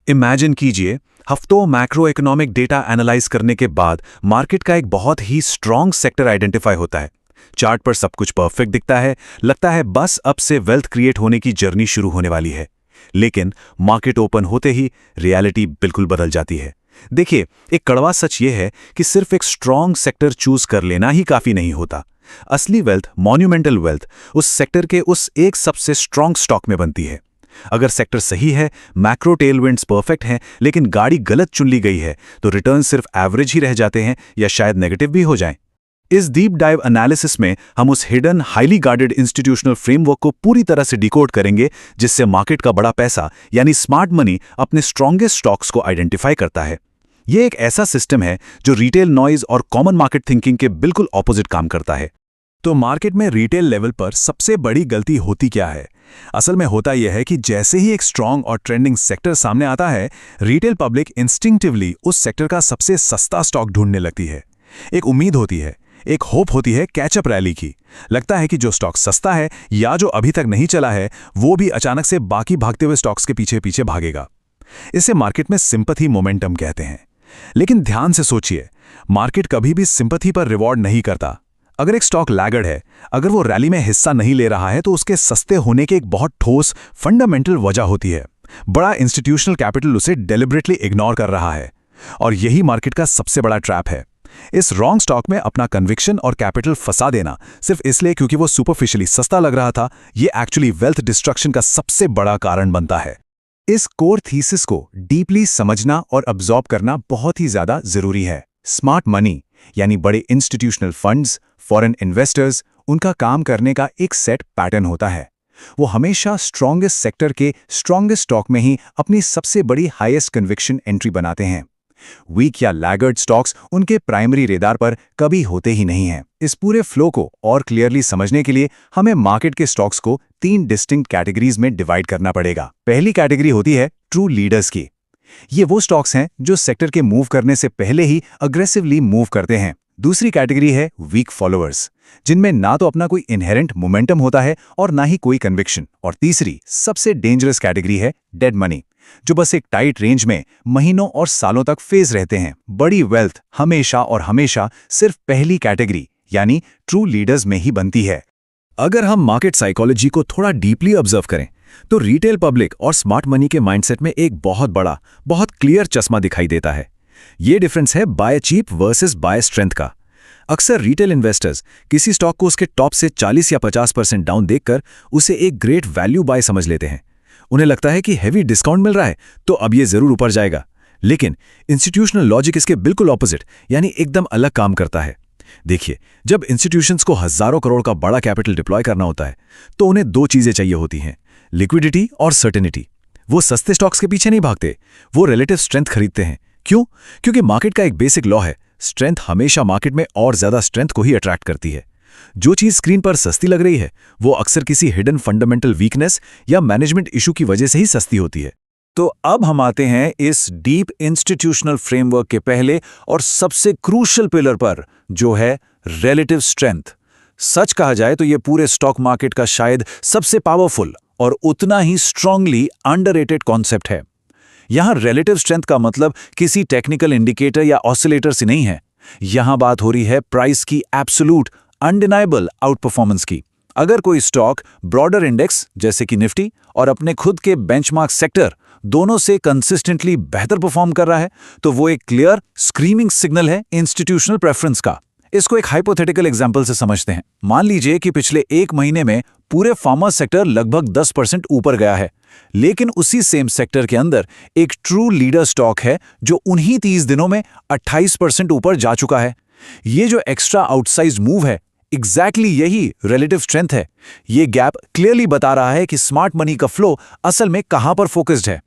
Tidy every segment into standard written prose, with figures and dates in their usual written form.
Imagine कीजिए, हफ्तों macro economic data analyse करने के बाद मार्केट का एक बहुत ही स्ट्रॉन्ग सेक्टर आइडेंटिफाई होता है। चार्ट पर सब कुछ परफेक्ट दिखता है, लगता है बस अब से वेल्थ क्रिएट होने की जर्नी शुरू होने वाली है। लेकिन मार्केट ओपन होते ही रियलिटी बिल्कुल बदल जाती है। देखिए, एक कड़वा सच ये है कि सिर्फ एक स्ट्रॉन्ग सेक्टर चूज कर लेना ही काफी नहीं होता। असली वेल्थ, मॉन्यूमेंटल वेल्थ, उस सेक्टर के उस एक सबसे स्ट्रॉन्ग स्टॉक में बनती है। अगर सेक्टर सही है, मैक्रो टेलविंड्स परफेक्ट हैं, लेकिन गाड़ी गलत चुन ली गई है, तो रिटर्न सिर्फ एवरेज ही रह जाते हैं या शायद नेगेटिव भी हो जाएं। इस डीप डाइव एनालिसिस में हम उस hidden, highly guarded institutional framework को पूरी तरह से डिकोड करेंगे, जिससे मार्केट का बड़ा पैसा यानी स्मार्ट मनी अपने स्ट्रॉन्गेस्ट स्टॉक्स को आइडेंटिफाई करता है। यह एक ऐसा सिस्टम है जो रिटेल नॉइज और कॉमन मार्केट थिंकिंग के बिल्कुल ऑपोजिट काम करता है। तो मार्केट में रिटेल लेवल पर सबसे बड़ी गलती होती क्या है? असल में होता यह है कि जैसे ही एक स्ट्रॉन्ग और ट्रेंडिंग सेक्टर सामने आता है, रिटेल पब्लिक इंस्टिंक्टिवली उस सेक्टर का सबसे सस्ता स्टॉक ढूंढने लगती है। एक उम्मीद होती है, एक होप होती है कैचअप रैली की। लगता है कि जो स्टॉक सस्ता है या जो अभी तक नहीं चला है, वो भी अचानक से बाकी भागते हुए स्टॉक्स के पीछे पीछे भागेगा। इसे मार्केट में सिंपैथी मोमेंटम कहते हैं। लेकिन ध्यान से सोचिए, मार्केट कभी भी सिंपैथी पर रिवॉर्ड नहीं करता। अगर एक स्टॉक लैगर्ड है, अगर वो रैली में हिस्सा नहीं ले रहा है, तो उसके सस्ते होने के एक बहुत ठोस फंडामेंटल वजह होती है। बड़ा इंस्टीट्यूशनल कैपिटल उसे डेलिबरेटली इग्नोर कर रहा है। और यही मार्केट का सबसे बड़ा ट्रैप है। इस रॉन्ग स्टॉक में अपना कन्विक्शन और कैपिटल फंसा देना सिर्फ इसलिए क्योंकि वो सुपरफिशियली सस्ता लग रहा था, ये एक्चुअली वेल्थ डिस्ट्रक्शन का सबसे बड़ा कारण बनता है। इस कोर थीसिस को डीपली समझना और अब्जॉर्ब करना बहुत ही ज्यादा जरूरी है। स्मार्ट मनी यानी बड़े इंस्टीट्यूशनल फंड्स, फॉरेन इन्वेस्टर्स, उनका काम करने का एक सेट पैटर्न होता है। वो हमेशा स्ट्रॉन्गेस्ट सेक्टर के स्ट्रॉन्गेस्ट स्टॉक में ही अपनी सबसे बड़ी हाईएस्ट कन्विक्शन एंट्री बनाते हैं। वीक या लैगर्ड स्टॉक्स उनके प्राइमरी रेडार पर कभी होते ही नहीं हैं। इस पूरे फ्लो को और क्लियरली समझने के लिए हमें मार्केट के स्टॉक्स को 3 डिस्टिंक्ट कैटेगरीज में डिवाइड करना पड़ेगा। पहली कैटेगरी होती है ट्रू लीडर्स की। ये वो स्टॉक्स हैं जो सेक्टर के मूव करने से पहले ही अग्रेसिवली मूव करते हैं। दूसरी कैटेगरी है वीक फॉलोअर्स, जिनमें ना तो अपना कोई इनहेरेंट मोमेंटम होता है और ना ही कोई कन्विक्शन। और तीसरी सबसे डेंजरस कैटेगरी है डेड मनी, जो बस एक टाइट रेंज में महीनों और सालों तक फेज रहते हैं। बड़ी वेल्थ हमेशा और हमेशा सिर्फ पहली कैटेगरी यानी ट्रू लीडर्स में ही बनती है। अगर हम मार्केट साइकोलॉजी को थोड़ा डीपली ऑब्जर्व करें, तो रिटेल पब्लिक और स्मार्ट मनी के माइंडसेट में एक बहुत बड़ा, बहुत क्लियर चश्मा दिखाई देता है। ये डिफरेंस है buy cheap versus buy strength का। अक्सर रिटेल इन्वेस्टर्स किसी स्टॉक को उसके टॉप से 40 या 50% डाउन देखकर उसे एक ग्रेट वैल्यू बाय समझ लेते हैं। उन्हें लगता है कि हेवी डिस्काउंट मिल रहा है तो अब ये जरूर ऊपर जाएगा। लेकिन इंस्टीट्यूशनल लॉजिक इसके बिल्कुल ऑपोजिट यानी एकदम अलग काम करता है। देखिए, जब इंस्टीट्यूशंस को हजारों करोड़ का बड़ा कैपिटल डिप्लॉय करना होता है, तो उन्हें 2 चीजें चाहिए होती हैं, लिक्विडिटी और सर्टेनिटी। वो सस्ते स्टॉक्स के पीछे नहीं भागते, वो रिलेटिव स्ट्रेंथ खरीदते हैं। क्यों? क्योंकि मार्केट का एक बेसिक लॉ है, स्ट्रेंथ हमेशा मार्केट में और ज्यादा स्ट्रेंथ को ही अट्रैक्ट करती है। जो चीज स्क्रीन पर सस्ती लग रही है, वो अक्सर किसी हिडन फंडामेंटल वीकनेस या मैनेजमेंट इशू की वजह से ही सस्ती होती है। तो अब हम आते हैं इस डीप इंस्टीट्यूशनल फ्रेमवर्क के पहले और सबसे क्रूशियल पिलर पर, जो है रिलेटिव स्ट्रेंथ। सच कहा जाए तो ये पूरे स्टॉक मार्केट का शायद सबसे पावरफुल और उतना ही स्ट्रांगली अंडररेटेड कॉन्सेप्ट है। यहां रिलेटिव स्ट्रेंथ का मतलब किसी टेक्निकल इंडिकेटर या ऑसिलेटर से नहीं है। यहां बात हो रही है प्राइस की एब्सोल्यूट अनडिनाइबल आउट परफॉर्मेंस की। अगर कोई स्टॉक ब्रॉडर इंडेक्स जैसे कि निफ्टी और अपने खुद के बेंचमार्क सेक्टर दोनों से कंसिस्टेंटली बेहतर परफॉर्म कर रहा है, तो वो एक क्लियर स्क्रीमिंग सिग्नल है इंस्टीट्यूशनल प्रेफरेंस का। इसको एक हाइपोथेटिकल एग्जांपल से समझते हैं। मान लीजिए कि पिछले 1 महीने में पूरे फार्मा सेक्टर लगभग 10% ऊपर गया है, लेकिन उसी सेम सेक्टर के अंदर एक ट्रू लीडर स्टॉक है जो उन्हीं 30 दिनों में 28% ऊपर जा चुका है। ये जो एक्स्ट्रा आउटसाइज्ड मूव है, एग्जैक्टली यही रिलेटिव स्ट्रेंथ है। ये गैप क्लियरली बता रहा है कि स्मार्ट मनी का फ्लो असल में कहां पर फोकस्ड है।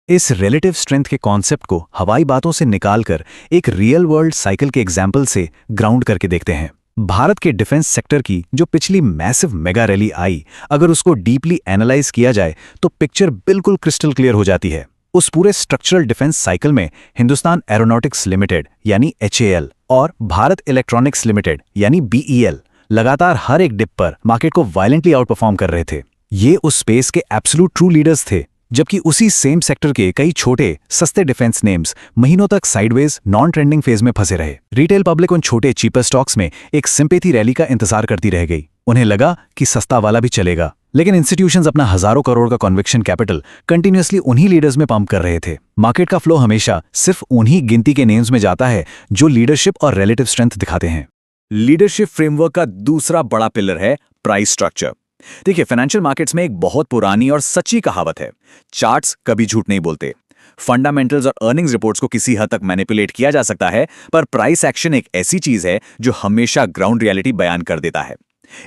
इस रिलेटिव स्ट्रेंथ के कॉन्सेप्ट को हवाई बातों से निकालकर एक रियल वर्ल्ड साइकिल के एग्जाम्पल से ग्राउंड करके देखते हैं। भारत के डिफेंस सेक्टर की जो पिछली मैसिव मेगा रैली आई, अगर उसको डीपली एनालाइज किया जाए तो पिक्चर बिल्कुल क्रिस्टल क्लियर हो जाती है। उस पूरे स्ट्रक्चरल डिफेंस साइकिल में हिंदुस्तान एरोनॉटिक्स लिमिटेड यानी HAL और भारत इलेक्ट्रॉनिक्स लिमिटेड यानी BEL लगातार हर एक डिप पर मार्केट को वायलेंटली आउट परफॉर्म कर रहे थे। ये उस स्पेस के एब्सोल्यूट ट्रू लीडर्स थे। जबकि उसी सेम सेक्टर के कई छोटे सस्ते डिफेंस नेम्स महीनों तक साइडवेज नॉन ट्रेंडिंग फेज में फंसे रहे। रिटेल पब्लिक उन छोटे चीपर स्टॉक्स में एक सिंपैथी रैली का इंतजार करती रह गई। उन्हें लगा कि सस्ता वाला भी चलेगा, लेकिन इंस्टीट्यूशंस अपना हजारों करोड़ का कन्विक्शन कैपिटल कंटिन्यूअसली उन्हीं लीडर्स में पंप कर रहे थे। मार्केट का फ्लो हमेशा सिर्फ उन्हीं गिनती के नेम्स में जाता है जो लीडरशिप और रिलेटिव स्ट्रेंथ दिखाते हैं। लीडरशिप फ्रेमवर्क का दूसरा बड़ा पिलर है प्राइस स्ट्रक्चर। देखिए, फाइनेंशियल मार्केट्स में एक बहुत पुरानी और सच्ची कहावत है, चार्ट्स कभी झूठ नहीं बोलते। फंडामेंटल्स और अर्निंग्स रिपोर्ट्स को किसी हद तक मैनिपुलेट किया जा सकता है, पर प्राइस एक्शन एक ऐसी चीज है जो हमेशा ग्राउंड रियलिटी बयान कर देता है।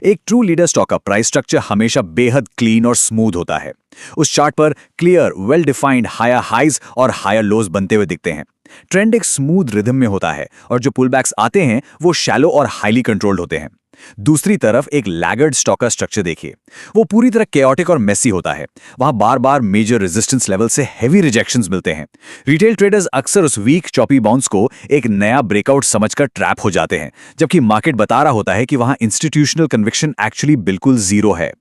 एक ट्रू लीडर स्टॉक का प्राइस स्ट्रक्चर हमेशा बेहद क्लीन और स्मूथ होता है। उस चार्ट पर clear, well defined higher highs और हायर लोज बनते हुए दिखते हैं। ट्रेंड एक स्मूथ रिदम में होता है और जो पुलबैक्स आते हैं वो शैलो और हाईली कंट्रोल्ड होते हैं। दूसरी तरफ एक लैगर्ड स्टॉक का स्ट्रक्चर देखिए, वो पूरी तरह केओटिक और मेसी होता है। वहां बार बार मेजर रेजिस्टेंस लेवल से हेवी रिजेक्शंस मिलते हैं। रिटेल ट्रेडर्स अक्सर उस वीक चॉपी बाउंस को एक नया ब्रेकआउट समझकर ट्रैप हो जाते हैं, जबकि मार्केट बता रहा होता है कि वहां इंस्टीट्यूशनल कन्विक्शन एक्चुअली बिल्कुल जीरो है।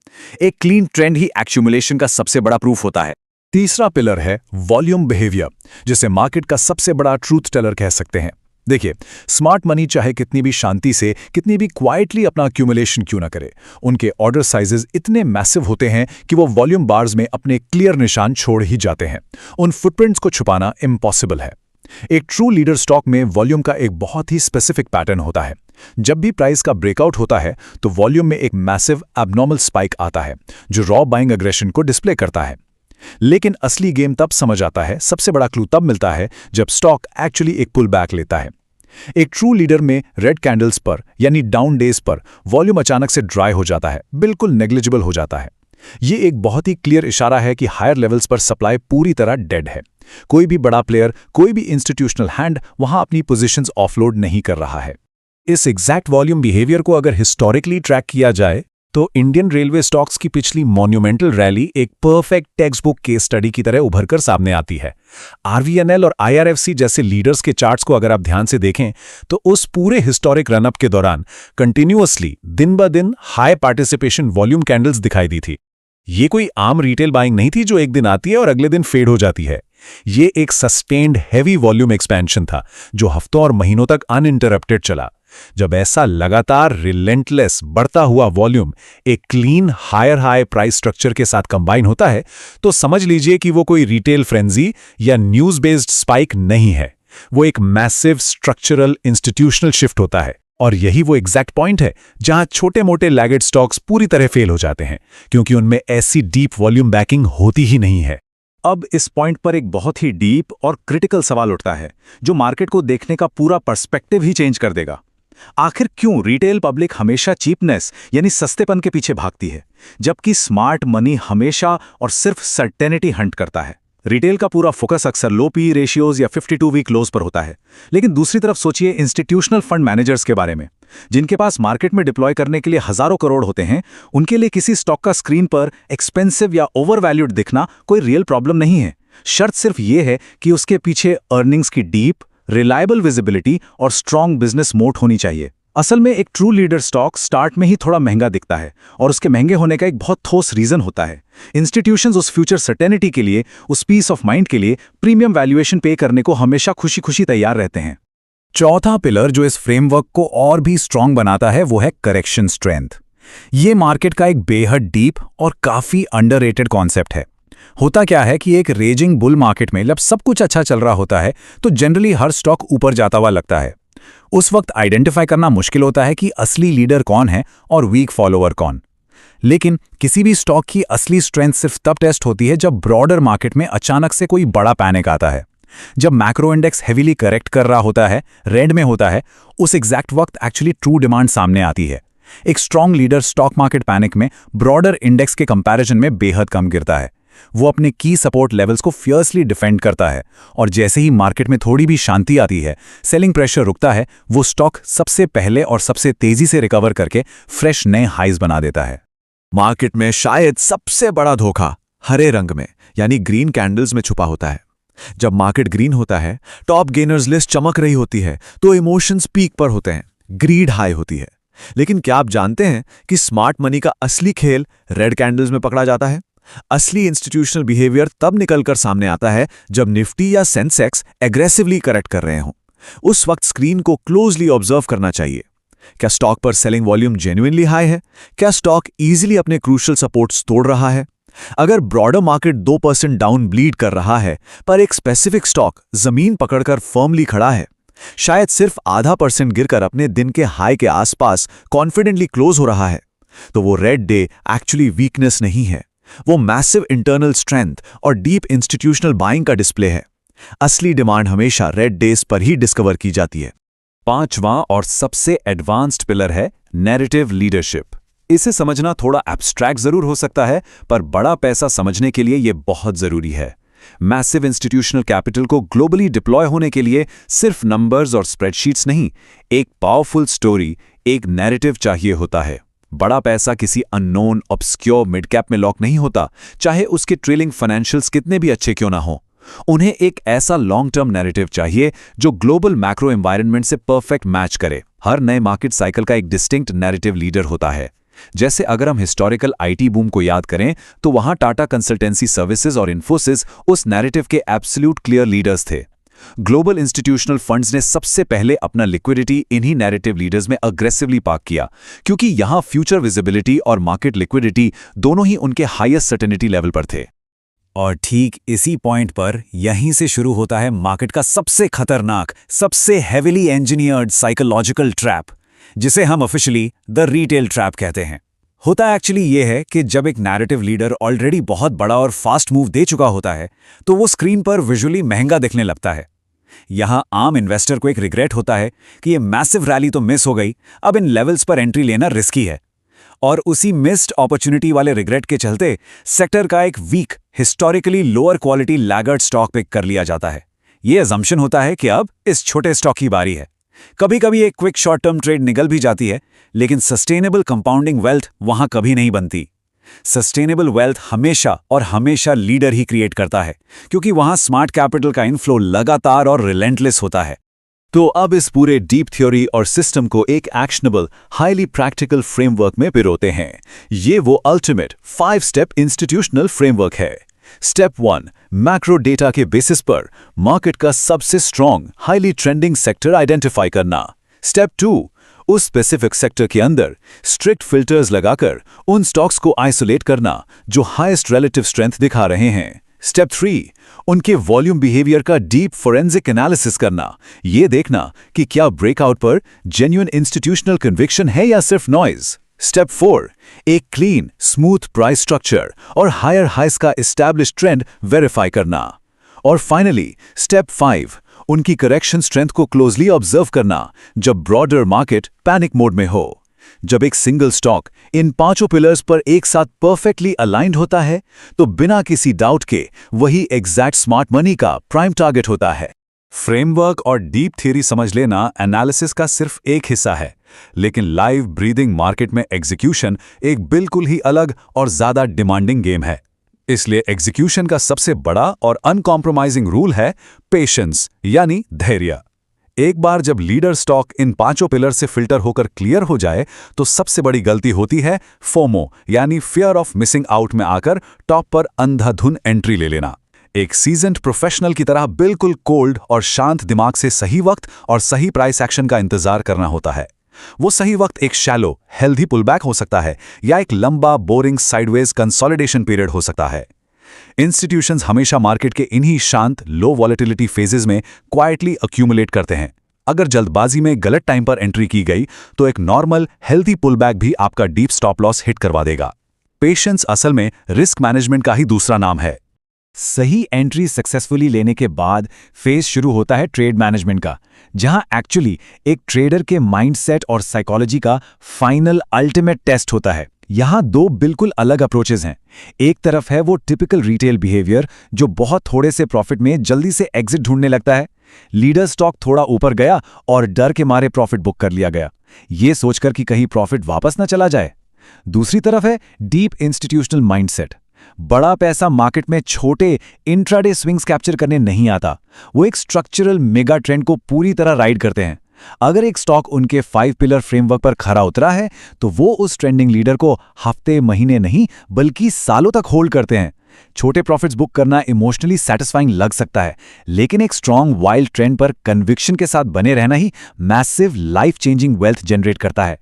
एक क्लीन ट्रेंड ही एक्यूमुलेशन का सबसे बड़ा प्रूफ होता है। तीसरा पिलर है वॉल्यूम बिहेवियर, जिसे मार्केट का सबसे बड़ा ट्रूथ टेलर कह सकते हैं। देखिए, स्मार्ट मनी चाहे कितनी भी शांति से, कितनी भी क्वाइटली अपना अक्यूमुलेशन क्यों ना करे, उनके ऑर्डर साइजेस इतने मैसिव होते हैं कि वो वॉल्यूम बार्स में अपने क्लियर निशान छोड़ ही जाते हैं। उन फुटप्रिंट्स को छुपाना इम्पॉसिबल है। एक ट्रू लीडर स्टॉक में वॉल्यूम का एक बहुत ही स्पेसिफिक पैटर्न होता है। जब भी प्राइस का ब्रेकआउट होता है तो वॉल्यूम में एक मैसिव एबनॉर्मल स्पाइक आता है जो रॉ बाइंग अग्रेशन को डिस्प्ले करता है। लेकिन असली गेम तब समझ आता है, सबसे बड़ा क्लू तब मिलता है जब स्टॉक एक्चुअली एक पुल बैक लेता है। एक ट्रू लीडर में रेड कैंडल्स पर यानी डाउन डेज पर वॉल्यूम अचानक से ड्राई हो जाता है, बिल्कुल नेग्लिजिबल हो जाता है। ये एक बहुत ही क्लियर इशारा है कि हायर लेवल्स पर सप्लाई पूरी तरह डेड है। कोई भी बड़ा प्लेयर, कोई भी इंस्टीट्यूशनल हैंड वहां अपनी पोजीशंस ऑफलोड नहीं कर रहा है। इस एग्जैक्ट वॉल्यूम बिहेवियर को अगर हिस्टोरिकली ट्रैक किया जाए तो इंडियन रेलवे स्टॉक्स की पिछली मॉन्यूमेंटल रैली एक perfect text book case study की तरह उभरकर सामने आती है। आरवीएनएल और आईआरएफसी जैसे लीडर्स के चार्ट्स को अगर आप ध्यान से देखें तो उस पूरे हिस्टोरिक रनअप के दौरान कंटिन्यूअसली दिन ब दिन हाई पार्टिसिपेशन वॉल्यूम कैंडल्स दिखाई दी थी। ये कोई आम रिटेल बाइंग नहीं थी जो एक दिन आती है और अगले दिन फेड हो जाती है। ये एक सस्टेन्ड हैवी वॉल्यूम एक्सपेंशन था जो हफ्तों और महीनों तक अनइंटरप्टेड चला। जब ऐसा लगातार रिलेंटलेस बढ़ता हुआ वॉल्यूम एक clean higher high price structure के साथ कंबाइन होता है तो समझ लीजिए कि वो कोई रिटेल फ्रेंजी या न्यूज बेस्ड स्पाइक नहीं है। वो एक मैसिव स्ट्रक्चरल इंस्टीट्यूशनल शिफ्ट होता है। और यही वो एग्जैक्ट पॉइंट है जहां छोटे मोटे लैगेड स्टॉक्स पूरी तरह फेल हो जाते हैं, क्योंकि उनमें ऐसी डीप वॉल्यूम बैकिंग होती ही नहीं है। अब इस पॉइंट पर एक बहुत ही डीप और क्रिटिकल सवाल उठता है जो मार्केट को देखने का पूरा पर्सपेक्टिव ही चेंज कर देगा। आखिर क्यों रिटेल पब्लिक हमेशा चीपनेस यानी सस्तेपन के पीछे भागती है, जबकि स्मार्ट मनी हमेशा और सिर्फ सर्टेनिटी हंट करता है? रिटेल का पूरा फोकस अक्सर लो पी रेशियोज या 52 वीक लोज पर होता है, लेकिन दूसरी तरफ सोचिए इंस्टीट्यूशनल फंड मैनेजर्स के बारे में, जिनके पास मार्केट में डिप्लॉय करने के लिए हजारों करोड़ होते हैं। उनके लिए किसी स्टॉक का स्क्रीन पर एक्सपेंसिव या ओवर वैल्यूड दिखना कोई रियल प्रॉब्लम नहीं है। शर्त सिर्फ ये है कि उसके पीछे अर्निंग्स की डीप, रिलायबल विजिबिलिटी और स्ट्रॉन्ग बिजनेस मोट होनी चाहिए। असल में एक ट्रू लीडर स्टॉक स्टार्ट में ही थोड़ा महंगा दिखता है और उसके महंगे होने का एक बहुत ठोस रीजन होता है। इंस्टीट्यूशंस उस फ्यूचर सर्टेनिटी के लिए, उस पीस ऑफ माइंड के लिए प्रीमियम वैल्यूएशन पे करने को हमेशा खुशी खुशी तैयार रहते हैं। चौथा पिलर जो इस फ्रेमवर्क को और भी स्ट्रांग बनाता है वो है करेक्शन स्ट्रेंथ। ये मार्केट का एक बेहद डीप और काफी अंडररेटेड कॉन्सेप्ट है। होता क्या है कि एक रेजिंग बुल मार्केट में जब सब कुछ अच्छा चल रहा होता है तो जनरली हर स्टॉक ऊपर जाता हुआ लगता है। उस वक्त आइडेंटिफाई करना मुश्किल होता है कि असली लीडर कौन है और वीक फॉलोअर कौन। लेकिन किसी भी स्टॉक की असली स्ट्रेंथ सिर्फ तब टेस्ट होती है जब ब्रॉडर मार्केट में अचानक से कोई बड़ा पैनिक आता है। जब मैक्रो इंडेक्स हेवीली करेक्ट कर रहा होता है, रेड में होता है, उस एग्जैक्ट वक्त एक्चुअली ट्रू डिमांड सामने आती है। एक strong leader stock market panic में ब्रॉडर इंडेक्स के कंपैरिजन में बेहद कम गिरता है। वो अपने की सपोर्ट लेवल्स को फियर्सली डिफेंड करता है और जैसे ही मार्केट में थोड़ी भी शांति आती है, सेलिंग प्रेशर रुकता है, वो स्टॉक सबसे पहले और सबसे तेजी से रिकवर करके फ्रेश नए हाइज बना देता है। मार्केट में शायद सबसे बड़ा धोखा हरे रंग में यानी ग्रीन कैंडल्स में छुपा होता है। जब मार्केट ग्रीन होता है, टॉप गेनर्स लिस्ट चमक रही होती है तो इमोशंस पीक पर होते हैं, ग्रीड हाई होती है। लेकिन क्या आप जानते हैं कि स्मार्ट मनी का असली खेल रेड कैंडल्स में पकड़ा जाता है? असली इंस्टीट्यूशनल बिहेवियर तब निकलकर सामने आता है जब निफ्टी या सेंसेक्स एग्रेसिवली करेक्ट कर रहे हों। उस वक्त स्क्रीन को क्लोजली ऑब्जर्व करना चाहिए। क्या स्टॉक पर सेलिंग वॉल्यूम जेन्युइनली हाई है? क्या स्टॉक इजीली अपने क्रूशियल सपोर्ट्स तोड़ रहा है? अगर ब्रॉडर मार्केट 2% डाउन ब्लीड कर रहा है पर एक स्पेसिफिक स्टॉक जमीन पकड़कर फर्मली खड़ा है, शायद सिर्फ आधा % गिरकर अपने दिन के हाई के आसपास कॉन्फिडेंटली क्लोज हो रहा है, तो वो रेड डे एक्चुअली वीकनेस नहीं है, वो मैसिव इंटरनल स्ट्रेंथ और डीप इंस्टीट्यूशनल बाइंग का डिस्प्ले है। असली डिमांड हमेशा रेड डेज पर ही डिस्कवर की जाती है। पांचवां और सबसे एडवांस्ड पिलर है नैरेटिव लीडरशिप। इसे समझना थोड़ा एब्स्ट्रैक्ट जरूर हो सकता है, पर बड़ा पैसा समझने के लिए यह बहुत जरूरी है। मैसिव इंस्टीट्यूशनल कैपिटल को ग्लोबली डिप्लॉय होने के लिए सिर्फ नंबर्स और स्प्रेडशीट्स नहीं, एक पावरफुल स्टोरी, एक नैरेटिव चाहिए होता है। बड़ा पैसा किसी अननोन ऑब्सक्योर मिड कैप में लॉक नहीं होता, चाहे उसके ट्रेलिंग फाइनेंशियल्स कितने भी अच्छे क्यों ना हो। उन्हें एक ऐसा लॉन्ग टर्म नैरेटिव चाहिए जो ग्लोबल मैक्रो एनवायरनमेंट से परफेक्ट मैच करे। हर नए मार्केट साइकिल का एक डिस्टिंक्ट नैरेटिव लीडर होता है। जैसे अगर हम हिस्टोरिकल आईटी बूम को याद करें तो वहां टाटा कंसल्टेंसी सर्विसेज और इन्फोसिस उस नैरेटिव के एब्सोल्यूट क्लियर लीडर्स थे। ग्लोबल इंस्टीट्यूशनल फंड्स ने सबसे पहले अपना लिक्विडिटी इन्हीं नैरेटिव लीडर्स में अग्रेसिवली पार्क किया, क्योंकि यहां फ्यूचर विजिबिलिटी और मार्केट लिक्विडिटी दोनों ही उनके हाईएस्ट सर्टेनिटी लेवल पर थे। और ठीक इसी पॉइंट पर यहीं से शुरू होता है मार्केट का सबसे खतरनाक, सबसे हेविली इंजीनियर्ड साइकोलॉजिकल ट्रैप, जिसे हम ऑफिशियली द रिटेल ट्रैप कहते हैं। होता एक्चुअली ये है कि जब एक नैरेटिव लीडर ऑलरेडी बहुत बड़ा और फास्ट मूव दे चुका होता है तो वो स्क्रीन पर विजुअली महंगा दिखने लगता है। यहां आम इन्वेस्टर को एक रिग्रेट होता है कि ये मैसिव रैली तो मिस हो गई, अब इन लेवल्स पर एंट्री लेना रिस्की है। और उसी मिस्ड अपॉर्चुनिटी वाले रिग्रेट के चलते सेक्टर का एक weak, historically lower quality laggard stock pick कर लिया जाता है। ये अजम्पशन होता है कि अब इस छोटे स्टॉक की बारी है। कभी कभी एक क्विक शॉर्ट टर्म ट्रेड निकल भी जाती है, लेकिन सस्टेनेबल कंपाउंडिंग वेल्थ वहां कभी नहीं बनती। सस्टेनेबल वेल्थ हमेशा और हमेशा लीडर ही क्रिएट करता है, क्योंकि वहां स्मार्ट कैपिटल का इनफ्लो लगातार और रिलेंटलेस होता है। तो अब इस पूरे डीप थ्योरी और सिस्टम को एक एक्शनेबल, हाईली प्रैक्टिकल फ्रेमवर्क में पिरोते हैं। ये वो अल्टीमेट 5 स्टेप इंस्टीट्यूशनल फ्रेमवर्क है। स्टेप 1, मैक्रो डेटा के बेसिस पर मार्केट का सबसे strong, highly trending sector identify करना। स्टेप 2, उस स्पेसिफिक सेक्टर के अंदर स्ट्रिक्ट फिल्टर्स लगाकर उन स्टॉक्स को आइसोलेट करना जो हाईएस्ट रिलेटिव स्ट्रेंथ दिखा रहे हैं। स्टेप 3, उनके वॉल्यूम बिहेवियर का डीप फोरेंसिक एनालिसिस करना, ये देखना कि क्या ब्रेकआउट पर जेन्युइन इंस्टीट्यूशनल कन्विक्शन है या सिर्फ नॉइज। स्टेप 4, एक क्लीन, स्मूथ प्राइस स्ट्रक्चर और हायर हाइस का एस्टैब्लिश ट्रेंड वेरीफाई करना। और फाइनली स्टेप 5, उनकी करेक्शन स्ट्रेंथ को क्लोजली ऑब्जर्व करना जब ब्रॉडर मार्केट पैनिक मोड में हो। जब एक सिंगल स्टॉक इन 5 पिलर्स पर एक साथ परफेक्टली अलाइंड होता है तो बिना किसी डाउट के वही एग्जैक्ट स्मार्ट मनी का प्राइम टारगेट होता है। फ्रेमवर्क और डीप थ्योरी समझ लेना एनालिसिस का सिर्फ एक हिस्सा है, लेकिन लाइव ब्रीदिंग मार्केट में एग्जीक्यूशन एक बिल्कुल ही अलग और ज्यादा डिमांडिंग गेम है। इसलिए एग्जीक्यूशन का सबसे बड़ा और अनकॉम्प्रोमाइजिंग रूल है पेशेंस, यानी धैर्य। एक बार जब लीडर स्टॉक इन 5 पिलर से फिल्टर होकर क्लियर हो जाए तो सबसे बड़ी गलती होती है फोमो, यानी फियर ऑफ मिसिंग आउट में आकर टॉप पर अंधाधुन एंट्री ले लेना। एक सीजन्ड प्रोफेशनल की तरह बिल्कुल कोल्ड और शांत दिमाग से सही वक्त और सही प्राइस एक्शन का इंतजार करना होता है। वो सही वक्त एक शैलो, हेल्दी पुलबैक हो सकता है या एक लंबा, बोरिंग साइडवेज कंसोलिडेशन पीरियड हो सकता है। इंस्टीट्यूशंस हमेशा मार्केट के इन्हीं शांत, लो वॉलेटिलिटी फेजेस में क्वाइटली अक्यूमुलेट करते हैं। अगर जल्दबाजी में गलत टाइम पर एंट्री की गई तो एक नॉर्मल, हेल्दी पुलबैक भी आपका डीप स्टॉप लॉस हिट करवा देगा। पेशेंस असल में रिस्क मैनेजमेंट का ही दूसरा नाम है। सही एंट्री सक्सेसफुली लेने के बाद फेज शुरू होता है ट्रेड मैनेजमेंट का, जहां एक्चुअली एक ट्रेडर के माइंडसेट और साइकोलॉजी का फाइनल अल्टीमेट टेस्ट होता है। यहां 2 बिल्कुल अलग अप्रोचेस हैं। एक तरफ है वो टिपिकल रिटेल बिहेवियर जो बहुत थोड़े से प्रॉफिट में जल्दी से एग्जिट ढूंढने लगता है। लीडर स्टॉक थोड़ा ऊपर गया और डर के मारे प्रॉफिट बुक कर लिया गया, ये सोचकर कि कहीं प्रॉफिट वापस न चला जाए। दूसरी तरफ है डीप इंस्टीट्यूशनल माइंडसेट। बड़ा पैसा मार्केट में छोटे इंट्राडे स्विंग्स कैप्चर करने नहीं आता, वो एक स्ट्रक्चरल मेगा ट्रेंड को पूरी तरह राइड करते हैं। अगर एक स्टॉक उनके 5 पिलर फ्रेमवर्क पर खरा उतरा है तो वो उस ट्रेंडिंग लीडर को हफ्ते, महीने नहीं बल्कि सालों तक होल्ड करते हैं। छोटे प्रॉफिट्स बुक करना इमोशनली सैटिस्फाइंग लग सकता है, लेकिन एक स्ट्रॉन्ग वाइल्ड ट्रेंड पर कन्विक्शन के साथ बने रहना ही massive life changing wealth generate करता है।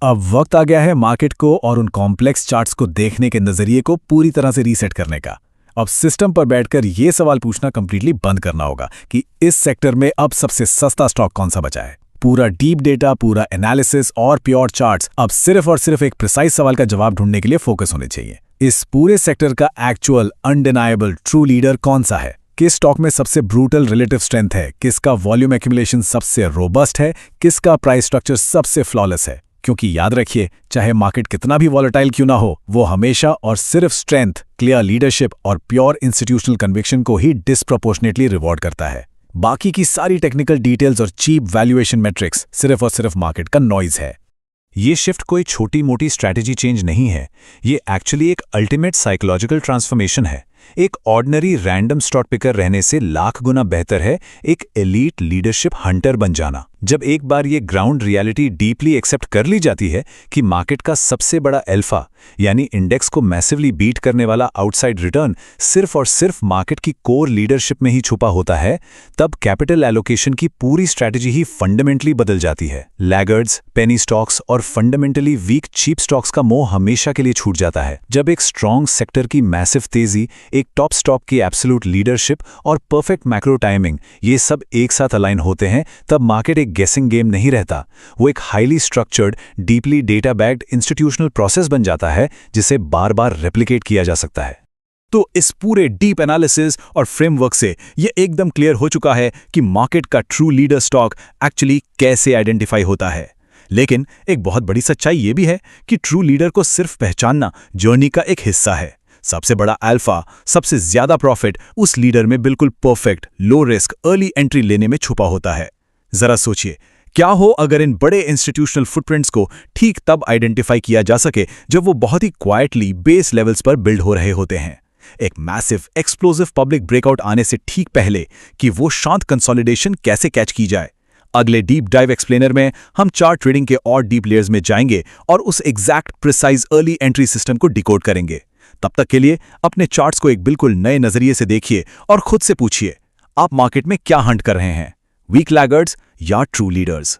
अब वक्त आ गया है मार्केट को और उन कॉम्प्लेक्स चार्ट्स को देखने के नजरिए को पूरी तरह से रीसेट करने का। अब सिस्टम पर बैठकर यह सवाल पूछना कंप्लीटली बंद करना होगा कि इस सेक्टर में अब सबसे सस्ता स्टॉक कौन सा बचा है। पूरा डीप डेटा, पूरा एनालिसिस और प्योर चार्ट्स अब सिर्फ और सिर्फ एक प्रिसाइज सवाल का जवाब ढूंढने के लिए फोकस होने चाहिए। इस पूरे सेक्टर का एक्चुअल अनडिनाएबल ट्रू लीडर कौन सा है? किस स्टॉक में सबसे ब्रूटल रिलेटिव स्ट्रेंथ है? किसका वॉल्यूम एक्यूमुलेशन सबसे रोबस्ट है? किसका प्राइस स्ट्रक्चर सबसे फ्लॉलेस है? क्योंकि याद रखिए, चाहे मार्केट कितना भी वॉलेटाइल क्यों ना हो, वो हमेशा और सिर्फ स्ट्रेंथ, क्लियर लीडरशिप और प्योर इंस्टीट्यूशनल कन्विक्शन को ही डिस्प्रोपोर्शनेटली रिवॉर्ड करता है। बाकी की सारी टेक्निकल डिटेल्स और चीप वैल्यूएशन मैट्रिक्स सिर्फ और सिर्फ मार्केट का नॉइज है। ये शिफ्ट कोई छोटी मोटी स्ट्रैटेजी चेंज नहीं है, ये एक्चुअली एक अल्टीमेट साइकोलॉजिकल ट्रांसफॉर्मेशन है। एक ऑर्डिनरी रैंडम स्टॉक पिकर रहने से लाख गुना बेहतर है एक एलीट लीडरशिप हंटर बन जाना। जब एक बार ये ग्राउंड रियलिटी डीपली एक्सेप्ट कर ली जाती है कि मार्केट का सबसे बड़ा अल्फा यानी इंडेक्स को मैसिवली बीट करने वाला आउटसाइड रिटर्न सिर्फ और सिर्फ मार्केट की कोर लीडरशिप में ही छुपा होता है, तब कैपिटल एलोकेशन की पूरी स्ट्रैटेजी ही फंडामेंटली बदल जाती है। लैगर्ड्स, पेनी स्टॉक्स और फंडामेंटली वीक चीप स्टॉक्स का मोह हमेशा के लिए छूट जाता है। जब एक स्ट्रॉन्ग सेक्टर की मैसिव तेजी, एक टॉप स्टॉक की एब्सोल्यूट लीडरशिप और परफेक्ट मैक्रो टाइमिंग ये सब एक साथ अलाइन होते हैं, तब मार्केट एक गेसिंग गेम नहीं रहता, वो एक highly structured, deeply data backed institutional process बन जाता है जिसे बार बार रेप्लिकेट किया जा सकता है। तो इस पूरे डीप एनालिसिस और फ्रेमवर्क से यह एकदम क्लियर हो चुका है कि मार्केट का ट्रू लीडर स्टॉक एक्चुअली कैसे आइडेंटिफाई होता है। लेकिन एक बहुत बड़ी सच्चाई यह भी है कि ट्रू लीडर को सिर्फ पहचानना जर्नी का एक हिस्सा है। सबसे बड़ा अल्फा, सबसे ज्यादा प्रॉफिट उस लीडर में बिल्कुल perfect, low risk, early entry लेने में छुपा होता है। जरा सोचिए, क्या हो अगर इन बड़े इंस्टीट्यूशनल फुटप्रिंट्स को ठीक तब आइडेंटिफाई किया जा सके जब वो बहुत ही क्वाइटली बेस लेवल्स पर बिल्ड हो रहे होते हैं, एक मैसिव एक्सप्लोसिव पब्लिक ब्रेकआउट आने से ठीक पहले कि वो शांत कंसोलिडेशन कैसे कैच की जाए। अगले डीप डाइव एक्सप्लेनर में हम चार्ट ट्रेडिंग के और डीप लेयर्स में जाएंगे और उस exact precise early entry system को डिकोड करेंगे। तब तक के लिए अपने चार्ट्स को एक बिल्कुल नए नजरिए से देखिए और खुद से पूछिए, आप मार्केट में क्या हंट कर रहे हैं, वीक लैगर्ड्स या ट्रू लीडर्स।